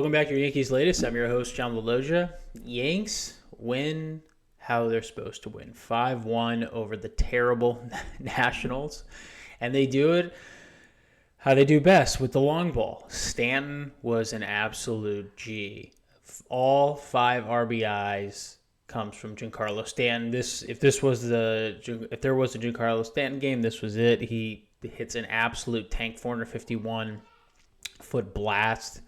Welcome back to your Yankees Latest. I'm your host, John Laloggia. Yanks win how they're supposed to win. 5-1 over the terrible Nationals. And they do it how they do best, with the long ball. Stanton was an absolute G. All 5 RBIs comes from Giancarlo Stanton. If there was a Giancarlo Stanton game, this was it. He hits an absolute tank 451-foot blast.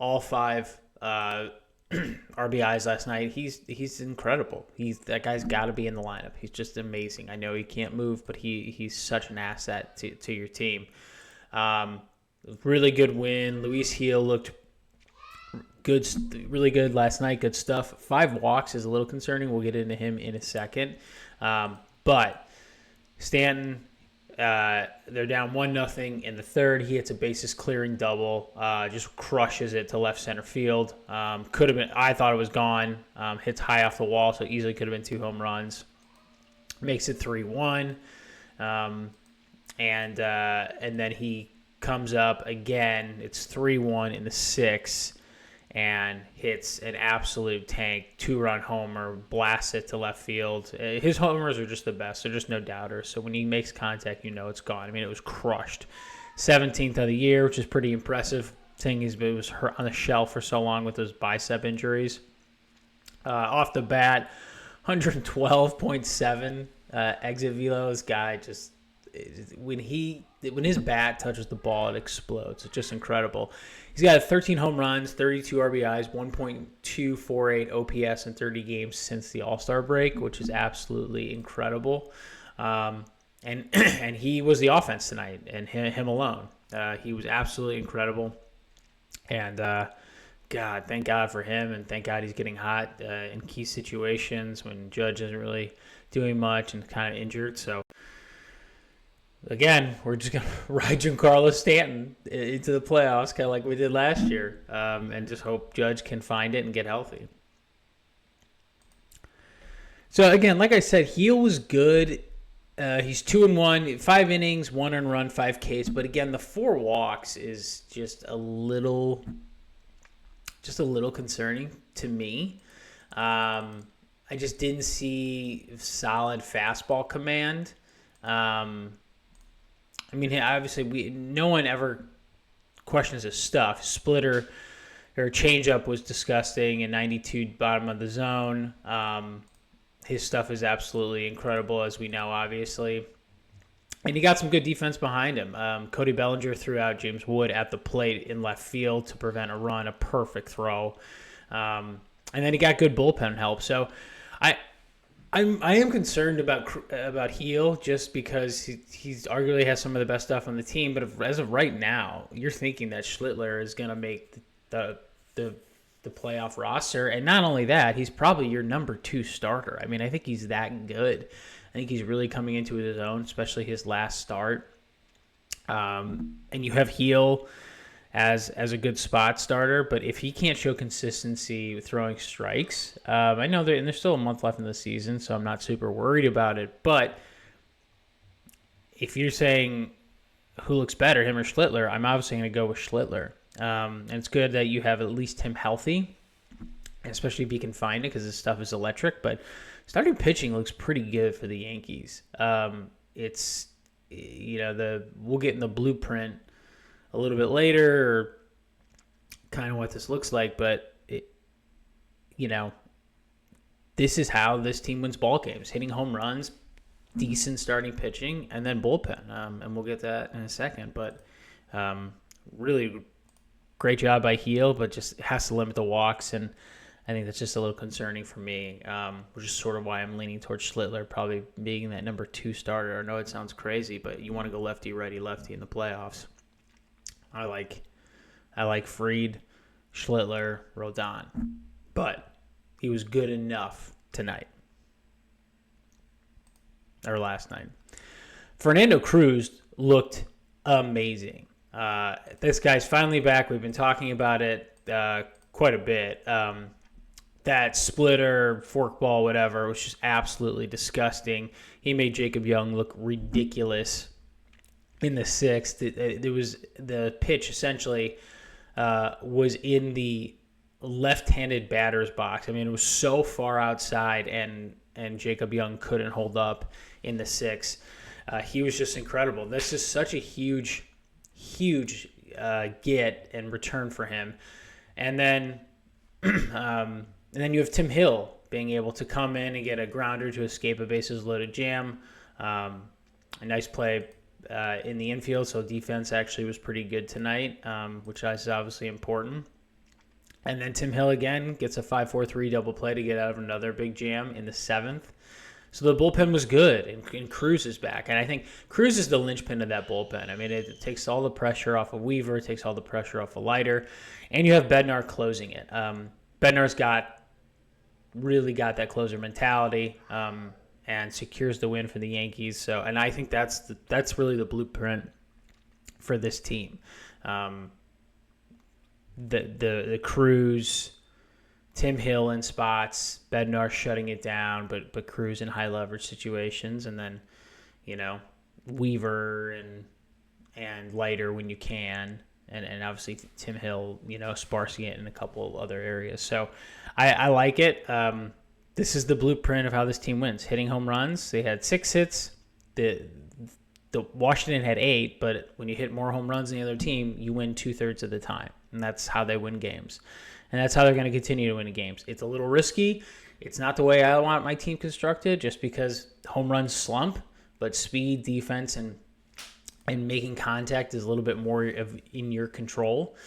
All 5 RBIs last night. He's incredible. That guy's got to be in the lineup. He's just amazing. I know he can't move, but he's such an asset to your team. Really good win. Luis Gil looked good, really good last night. Good stuff. 5 walks is a little concerning. We'll get into him in a second. But Stanton, they're down 1-0 in the third. He hits a bases clearing double, just crushes it to left center field. Could have been. I thought it was gone. Hits high off the wall, so easily could have been 2 home runs. Makes it 3-1, and then he comes up again. It's 3-1 in the 6th. And hits an absolute tank 2-run homer, blasts it to left field. His homers are just the best. They're just no doubters. So when he makes contact, you know it's gone. I mean, it was crushed. 17th of the year, which is pretty impressive, seeing he was hurt on the shelf for so long with those bicep injuries. Off the bat, 112.7 exit velo. This guy just, when his bat touches the ball, it explodes. It's just incredible. He's got 13 home runs, 32 RBIs, 1.248 OPS in 30 games since the All-Star break, which is absolutely incredible. And he was the offense tonight, and him alone. He was absolutely incredible. And God, thank God for him, and thank God he's getting hot in key situations when Judge isn't really doing much and kind of injured. So again, we're just going to ride Giancarlo Stanton into the playoffs, kind of like we did last year, and just hope Judge can find it and get healthy. So, again, like I said, Gil was good. He's 2-1, 5 innings, 1 earned run, 5 Ks. But, again, the 4 walks is just a little concerning to me. I just didn't see solid fastball command. I mean, obviously, no one ever questions his stuff. Splitter or changeup was disgusting, and 92 bottom of the zone. His stuff is absolutely incredible, as we know, obviously. And he got some good defense behind him. Cody Bellinger threw out James Wood at the plate in left field to prevent a run, a perfect throw. And then he got good bullpen help. So I am concerned about Gil just because he's arguably has some of the best stuff on the team. But as of right now, you're thinking that Schlittler is going to make the playoff roster. And not only that, he's probably your number 2 starter. I mean, I think he's that good. I think he's really coming into his own, especially his last start. And you have Gil as a good spot starter, but if he can't show consistency with throwing strikes, I know there's still a month left in the season, so I'm not super worried about it. But if you're saying who looks better, him or Schlittler, I'm obviously going to go with Schlittler. And it's good that you have at least him healthy, especially if he can find it, because his stuff is electric. But starting pitching looks pretty good for the Yankees. It's we'll get in the blueprint a little bit later, or kind of what this looks like, but this is how this team wins ball games: hitting home runs, decent starting pitching, and then bullpen. And we'll get that in a second. But really great job by Gil, but just has to limit the walks, and I think that's just a little concerning for me, which is sort of why I'm leaning towards Schlittler probably being that number 2 starter. I know it sounds crazy, but you want to go lefty, righty, lefty in the playoffs. I like Fried, Schlittler, Rodon, but he was good enough tonight, or last night. Fernando Cruz looked amazing. This guy's finally back. We've been talking about it quite a bit. That splitter, forkball, whatever, was just absolutely disgusting. He made Jacob Young look ridiculous in the 6th. There was the pitch essentially was in the left-handed batter's box. I mean, it was so far outside, and Jacob Young couldn't hold up in the 6. He was just incredible. This is such a huge get and return for him. And then you have Tim Hill being able to come in and get a grounder to escape a bases-loaded jam. A nice play in the infield, so defense actually was pretty good tonight, which is obviously important. And then Tim Hill again gets a 5-4-3 double play to get out of another big jam in the 7th. So the bullpen was good, and Cruz is back. And I think Cruz is the linchpin of that bullpen. I mean, it takes all the pressure off of Weaver, it takes all the pressure off of Leiter, and you have Bednar closing it. Bednar's really got that closer mentality, and secures the win for the Yankees. So, and I think that's really the blueprint for this team. The Cruz, Tim Hill in spots, Bednar shutting it down, but Cruz in high leverage situations, and then, Weaver and Leiter when you can, and obviously Tim Hill, sparsing it in a couple of other areas. So I like it. This is the blueprint of how this team wins. Hitting home runs. They had 6 hits. The Washington had 8, but when you hit more home runs than the other team, you win 2/3 of the time. And that's how they win games. And that's how they're going to continue to win games. It's a little risky. It's not the way I want my team constructed, just because home runs slump, but speed, defense, and making contact is a little bit more in your control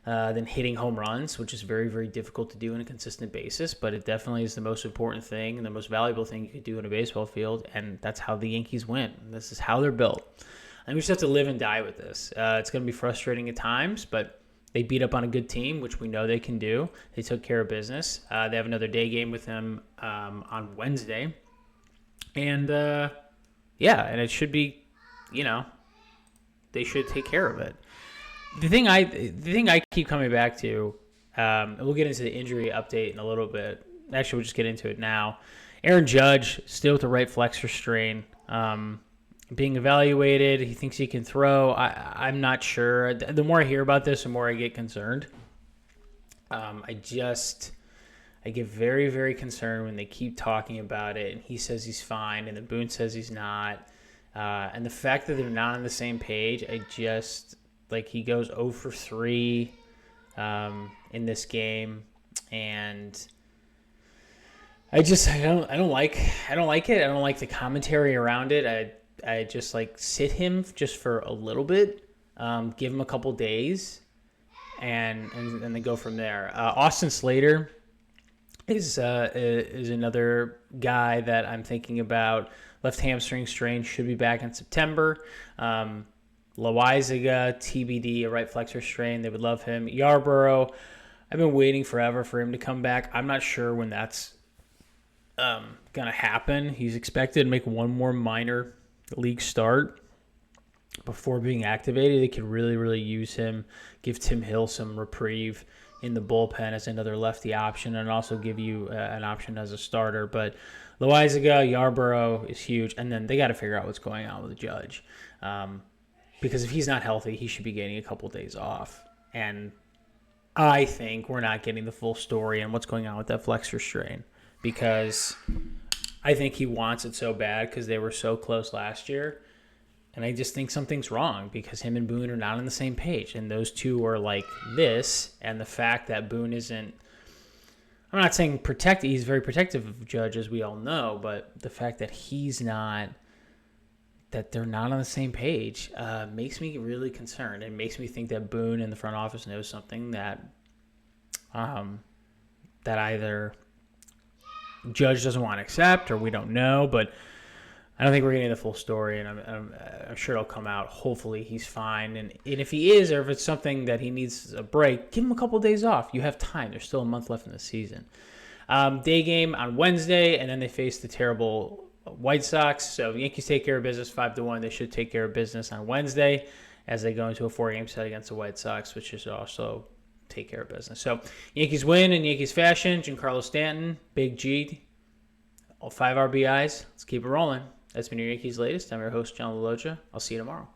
than hitting home runs, which is very, very difficult to do on a consistent basis. But it definitely is the most important thing and the most valuable thing you could do in a baseball field, and that's how the Yankees win. This is how they're built. And we just have to live and die with this. It's going to be frustrating at times, but they beat up on a good team, which we know they can do. They took care of business. They have another day game with them on Wednesday. And, and it should be, they should take care of it. The thing I keep coming back to, and we'll get into the injury update in a little bit. Actually, we'll just get into it now. Aaron Judge, still with the right flexor strain. Being evaluated, he thinks he can throw. I'm not sure. The more I hear about this, the more I get concerned. I get very, very concerned when they keep talking about it, and he says he's fine, and the Boone says he's not. And the fact that they're not on the same page, he goes 0 for 3 in this game, and I don't like it. I don't like the commentary around it. I just sit him just for a little bit, give him a couple days, and then go from there. Austin Slater is another guy that I'm thinking about. Left hamstring strain, should be back in September. Loaizaga, TBD, a right flexor strain. They would love him. Yarborough, I've been waiting forever for him to come back. I'm not sure when that's going to happen. He's expected to make one more minor league start before being activated. They could really, really use him, give Tim Hill some reprieve in the bullpen as another lefty option, and also give you an option as a starter. But Loaizaga, Yarborough is huge, and then they got to figure out what's going on with the Judge. Because if he's not healthy, he should be getting a couple days off. And I think we're not getting the full story on what's going on with that flexor strain, because I think he wants it so bad because they were so close last year. And I just think something's wrong because him and Boone are not on the same page. And those two are like this. And the fact that Boone isn't, I'm not saying protected. He's very protective of Judge, as we all know. But the fact that he's not, that they're not on the same page makes me really concerned. It makes me think that Boone in the front office knows something that that either Judge doesn't want to accept or we don't know. But I don't think we're getting the full story, and I'm sure it'll come out. Hopefully he's fine. And if he is, or if it's something that he needs a break, give him a couple of days off. You have time. There's still a month left in the season. Day game on Wednesday, and then they face the terrible White Sox. So the Yankees take care of business 5-1. They should take care of business on Wednesday as they go into a 4-game set against the White Sox, which should also take care of business. So Yankees win in Yankees fashion. Giancarlo Stanton, Big G, all 5 RBIs. Let's keep it rolling. That's been your Yankees Latest. I'm your host, John Laloggia. I'll see you tomorrow.